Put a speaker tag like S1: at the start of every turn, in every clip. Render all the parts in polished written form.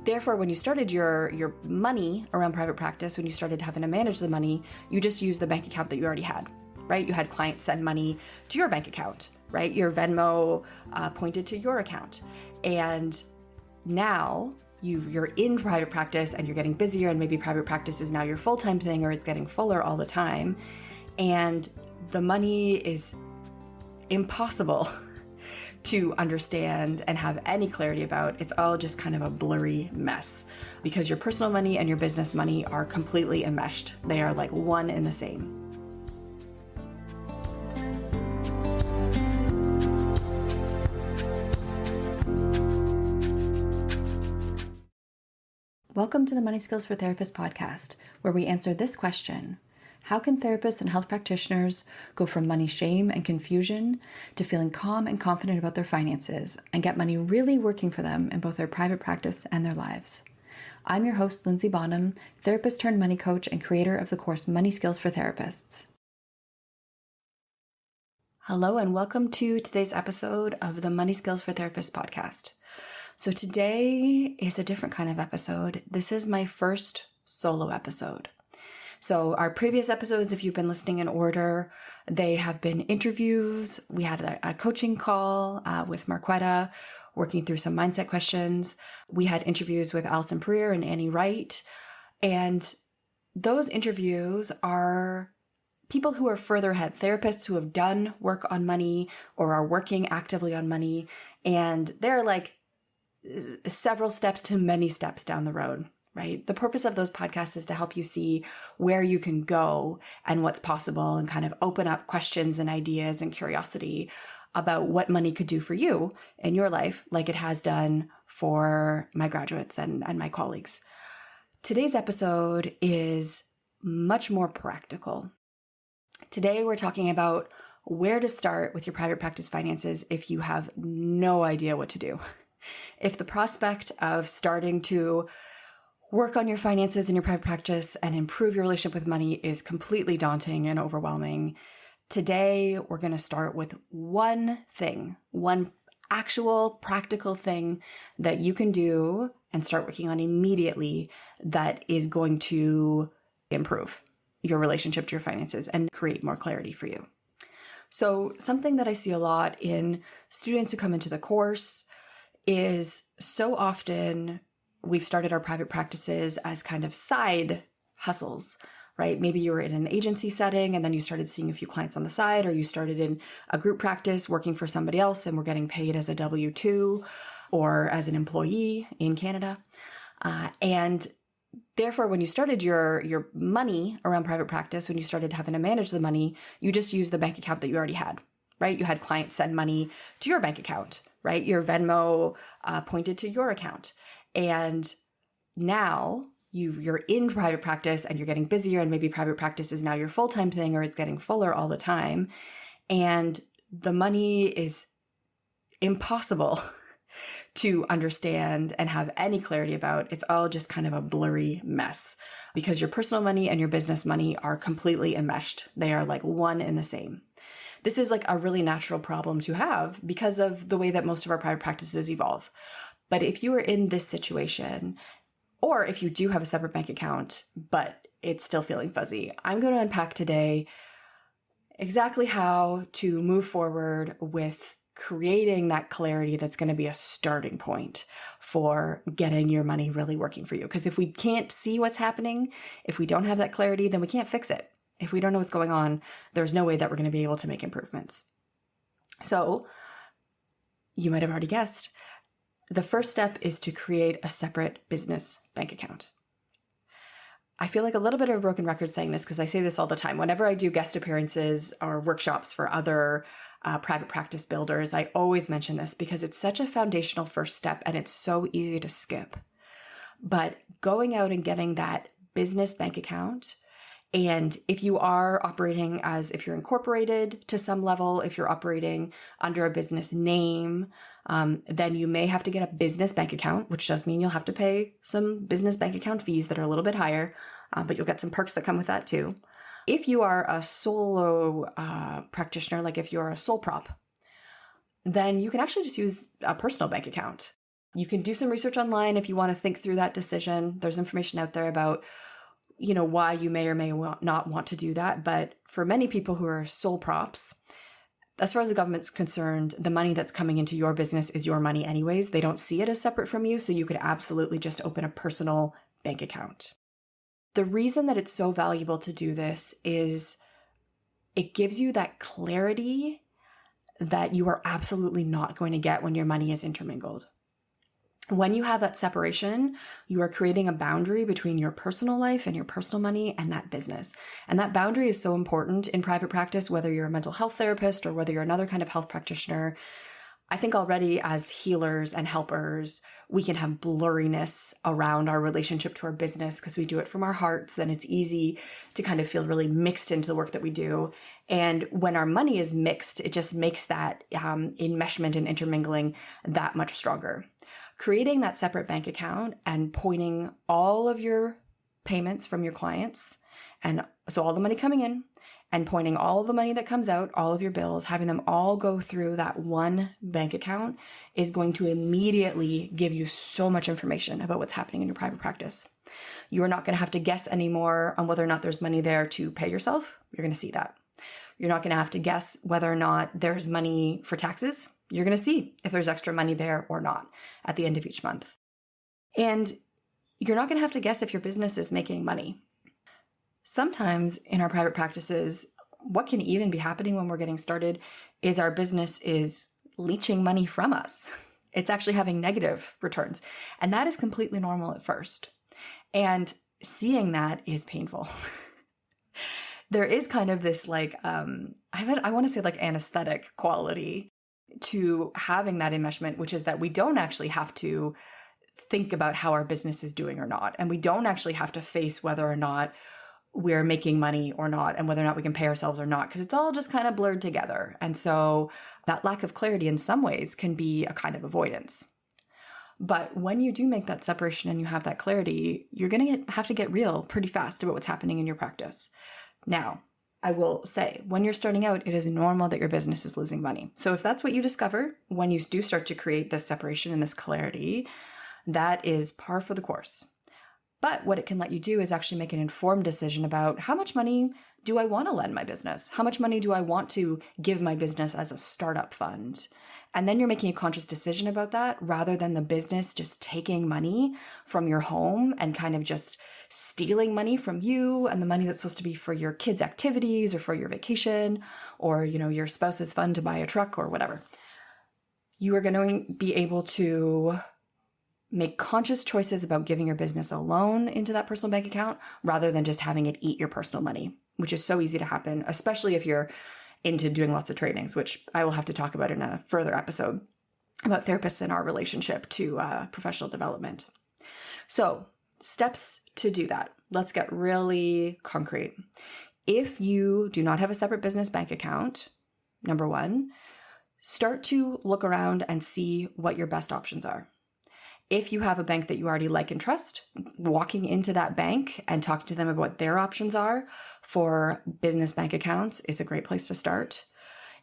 S1: Therefore, when you started your money around private practice, when you started having to manage the money, you just used the bank account that you already had, right? You had clients send money to your bank account, right? Your Venmo pointed to your account. And now you're in private practice and you're getting busier, and maybe private practice is now your full-time thing, or it's getting fuller all the time. And the money is impossible to understand and have any clarity about. It's all just kind of a blurry mess because your personal money and your business money are completely enmeshed. They are like one and the same. Welcome to the Money Skills for Therapists podcast, where we answer this question: how can therapists and health practitioners go from money shame and confusion to feeling calm and confident about their finances and get money really working for them in both their private practice and their lives? I'm your host, Lindsay Bonham, therapist turned money coach and creator of the course Money Skills for Therapists. Hello, and welcome to today's episode of the Money Skills for Therapists podcast. So today is a different kind of episode. This is my first solo episode. So our previous episodes, if you've been listening in order, they have been interviews. We had a coaching call with Marquetta, working through some mindset questions. We had interviews with Alison Pereira and Annie Wright. And those interviews are people who are further ahead, therapists who have done work on money or are working actively on money. And they're like several steps to many steps down the road. Right? The purpose of those podcasts is to help you see where you can go and what's possible, and kind of open up questions and ideas and curiosity about what money could do for you in your life, like it has done for my graduates and my colleagues. Today's episode is much more practical. Today, we're talking about where to start with your private practice finances if you have no idea what to do. If the prospect of starting to work on your finances in your private practice and improve your relationship with money is completely daunting and overwhelming, today we're going to start with one thing, one actual practical thing that you can do and start working on immediately that is going to improve your relationship to your finances and create more clarity for you. So something that I see a lot in students who come into the course is so often we've started our private practices as kind of side hustles, right? Maybe you were in an agency setting and then you started seeing a few clients on the side, or you started in a group practice working for somebody else and were getting paid as a W-2 or as an employee in Canada. And therefore, when you started your money around private practice, when you started having to manage the money, you just used the bank account that you already had, right? You had clients send money to your bank account, right? Your Venmo pointed to your account. And now you're in private practice and you're getting busier, and maybe private practice is now your full-time thing, or it's getting fuller all the time. And the money is impossible to understand and have any clarity about. It's all just kind of a blurry mess because your personal money and your business money are completely enmeshed. They are like one and the same. This is like a really natural problem to have because of the way that most of our private practices evolve. But if you are in this situation, or if you do have a separate bank account, but it's still feeling fuzzy, I'm going to unpack today exactly how to move forward with creating that clarity that's going to be a starting point for getting your money really working for you. Because if we can't see what's happening, if we don't have that clarity, then we can't fix it. If we don't know what's going on, there's no way that we're going to be able to make improvements. So you might have already guessed, the first step is to create a separate business bank account. I feel like a little bit of a broken record saying this because I say this all the time. Whenever I do guest appearances or workshops for other private practice builders, I always mention this because it's such a foundational first step and it's so easy to skip. But going out and getting that business bank account, and if you are operating if you're incorporated to some level, if you're operating under a business name, then you may have to get a business bank account, which does mean you'll have to pay some business bank account fees that are a little bit higher, but you'll get some perks that come with that too. If you are a solo practitioner, like if you're a sole prop, then you can actually just use a personal bank account. You can do some research online if you want to think through that decision. There's information out there about, why you may or may not want to do that. But for many people who are sole props, as far as the government's concerned, the money that's coming into your business is your money anyways. They don't see it as separate from you, so you could absolutely just open a personal bank account. The reason that it's so valuable to do this is it gives you that clarity that you are absolutely not going to get when your money is intermingled. When you have that separation, you are creating a boundary between your personal life and your personal money and that business. And that boundary is so important in private practice, whether you're a mental health therapist or whether you're another kind of health practitioner. I think already as healers and helpers, we can have blurriness around our relationship to our business because we do it from our hearts, and it's easy to kind of feel really mixed into the work that we do. And when our money is mixed, it just makes that enmeshment and intermingling that much stronger. Creating that separate bank account and pointing all of your payments from your clients, and so all the money coming in, and pointing all the money that comes out, all of your bills, having them all go through that one bank account is going to immediately give you so much information about what's happening in your private practice. You are not going to have to guess anymore on whether or not there's money there to pay yourself. You're going to see that. You're not going to have to guess whether or not there's money for taxes. You're going to see if there's extra money there or not at the end of each month. And you're not going to have to guess if your business is making money. Sometimes in our private practices, what can even be happening when we're getting started is our business is leeching money from us. It's actually having negative returns. And that is completely normal at first. And seeing that is painful. There is kind of this I want to say anesthetic quality to having that enmeshment, which is that we don't actually have to think about how our business is doing or not. And we don't actually have to face whether or not we're making money or not, and whether or not we can pay ourselves or not, because it's all just kind of blurred together. And so that lack of clarity in some ways can be a kind of avoidance. But when you do make that separation and you have that clarity, you're going to have to get real pretty fast about what's happening in your practice. Now, I will say, when you're starting out, it is normal that your business is losing money. So if that's what you discover when you do start to create this separation and this clarity, that is par for the course. But what it can let you do is actually make an informed decision about how much money do I want to lend my business? How much money do I want to give my business as a startup fund? And then you're making a conscious decision about that rather than the business just taking money from your home and kind of just stealing money from you and the money that's supposed to be for your kids' activities or for your vacation or, your spouse's fund to buy a truck or whatever. You are going to be able to make conscious choices about giving your business a loan into that personal bank account rather than just having it eat your personal money, which is so easy to happen, especially if you're into doing lots of trainings, which I will have to talk about in a further episode about therapists and our relationship to professional development. So, steps to do that. Let's get really concrete. If you do not have a separate business bank account, number one, start to look around and see what your best options are. If you have a bank that you already like and trust, walking into that bank and talking to them about what their options are for business bank accounts is a great place to start.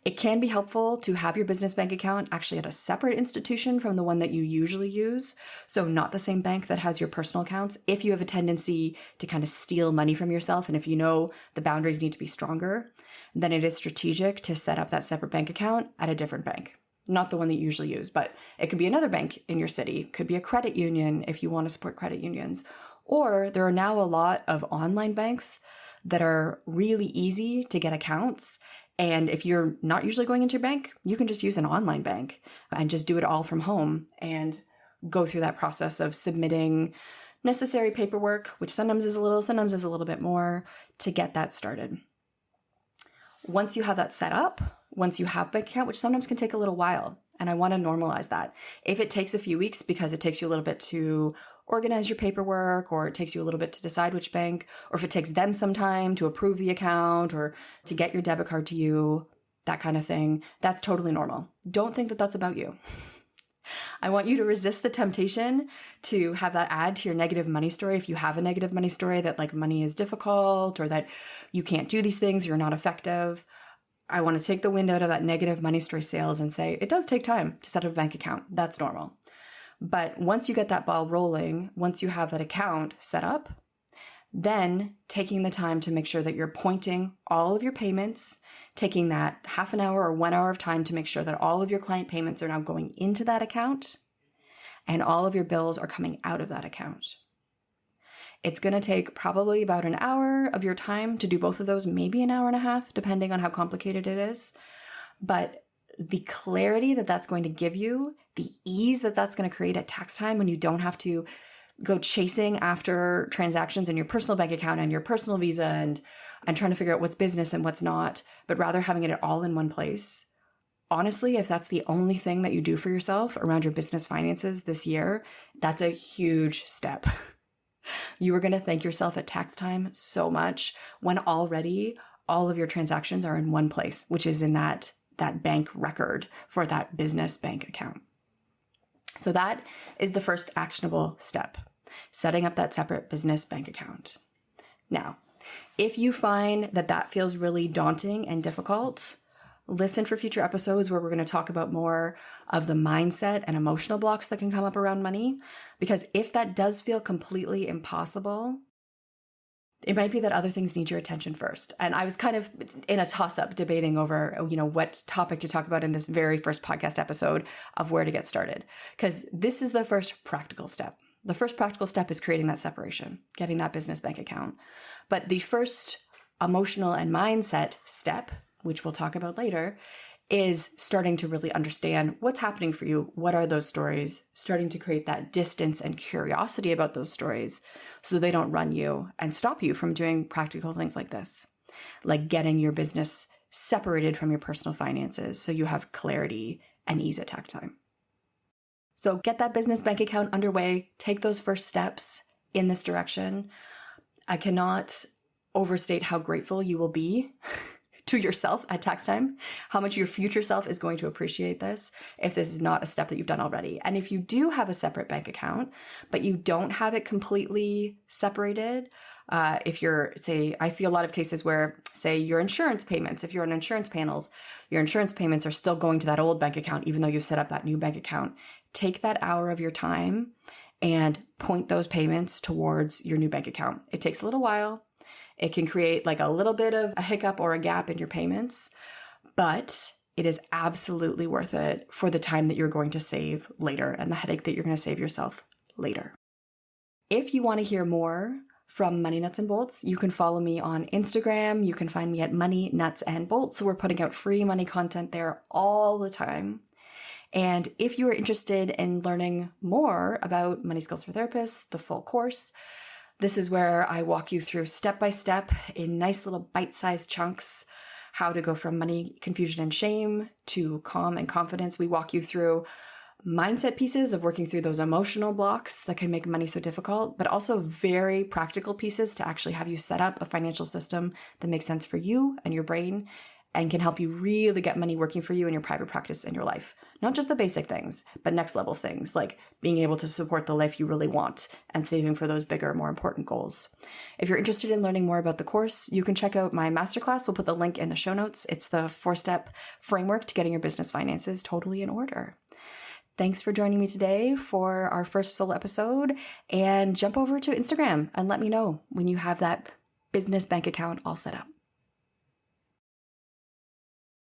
S1: It can be helpful to have your business bank account actually at a separate institution from the one that you usually use. So not the same bank that has your personal accounts. If you have a tendency to kind of steal money from yourself, and if you know the boundaries need to be stronger, then it is strategic to set up that separate bank account at a different bank. Not the one that you usually use, but it could be another bank in your city. It could be a credit union if you want to support credit unions. Or there are now a lot of online banks that are really easy to get accounts. And if you're not usually going into your bank, you can just use an online bank and just do it all from home and go through that process of submitting necessary paperwork, which sometimes is a little bit more, to get that started. Once you have that set up, once you have a bank account, which sometimes can take a little while, and I want to normalize that. If it takes a few weeks because it takes you a little bit to organize your paperwork, or it takes you a little bit to decide which bank, or if it takes them some time to approve the account or to get your debit card to you, that kind of thing, that's totally normal. Don't think that that's about you. I want you to resist the temptation to have that add to your negative money story. If you have a negative money story that money is difficult or that you can't do these things, you're not effective, I want to take the wind out of that negative money story sails and say, it does take time to set up a bank account. That's normal. But once you get that ball rolling, once you have that account set up, then taking the time to make sure that you're pointing all of your payments, taking that half an hour or 1 hour of time to make sure that all of your client payments are now going into that account and all of your bills are coming out of that account. It's going to take probably about an hour of your time to do both of those, maybe an hour and a half, depending on how complicated it is. But the clarity that that's going to give you, the ease that that's going to create at tax time when you don't have to go chasing after transactions in your personal bank account and your personal Visa and trying to figure out what's business and what's not, but rather having it all in one place. Honestly, if that's the only thing that you do for yourself around your business finances this year, that's a huge step. You are going to thank yourself at tax time so much when already all of your transactions are in one place, which is in that bank record for that business bank account. So that is the first actionable step, setting up that separate business bank account. Now, if you find that that feels really daunting and difficult, listen for future episodes where we're going to talk about more of the mindset and emotional blocks that can come up around money. Because if that does feel completely impossible, it might be that other things need your attention first. And I was kind of in a toss-up debating over, what topic to talk about in this very first podcast episode of where to get started. Because this is the first practical step. The first practical step is creating that separation, getting that business bank account. But the first emotional and mindset step, which we'll talk about later, is starting to really understand what's happening for you. What are those stories? Starting to create that distance and curiosity about those stories so they don't run you and stop you from doing practical things like this, like getting your business separated from your personal finances so you have clarity and ease at tax time. So get that business bank account underway. Take those first steps in this direction. I cannot overstate how grateful you will be to yourself at tax time, how much your future self is going to appreciate this if this is not a step that you've done already. And if you do have a separate bank account, but you don't have it completely separated, if you're, say, I see a lot of cases where, say, your insurance payments, if you're on insurance panels, your insurance payments are still going to that old bank account, even though you've set up that new bank account. Take that hour of your time and point those payments towards your new bank account. It takes a little while. It can create like a little bit of a hiccup or a gap in your payments, but it is absolutely worth it for the time that you're going to save later and the headache that you're going to save yourself later. If you want to hear more from Money Nuts and Bolts, you can follow me on Instagram. You can find me at Money Nuts and Bolts. So we're putting out free money content there all the time. And if you are interested in learning more about Money Skills for Therapists, the full course, this is where I walk you through step by step in nice little bite-sized chunks, how to go from money confusion and shame to calm and confidence. We walk you through mindset pieces of working through those emotional blocks that can make money so difficult, but also very practical pieces to actually have you set up a financial system that makes sense for you and your brain and can help you really get money working for you in your private practice and your life. Not just the basic things, but next level things like being able to support the life you really want and saving for those bigger, more important goals. If you're interested in learning more about the course, you can check out my masterclass. We'll put the link in the show notes. It's the 4-step framework to getting your business finances totally in order. Thanks for joining me today for our first solo episode, and jump over to Instagram and let me know when you have that business bank account all set up.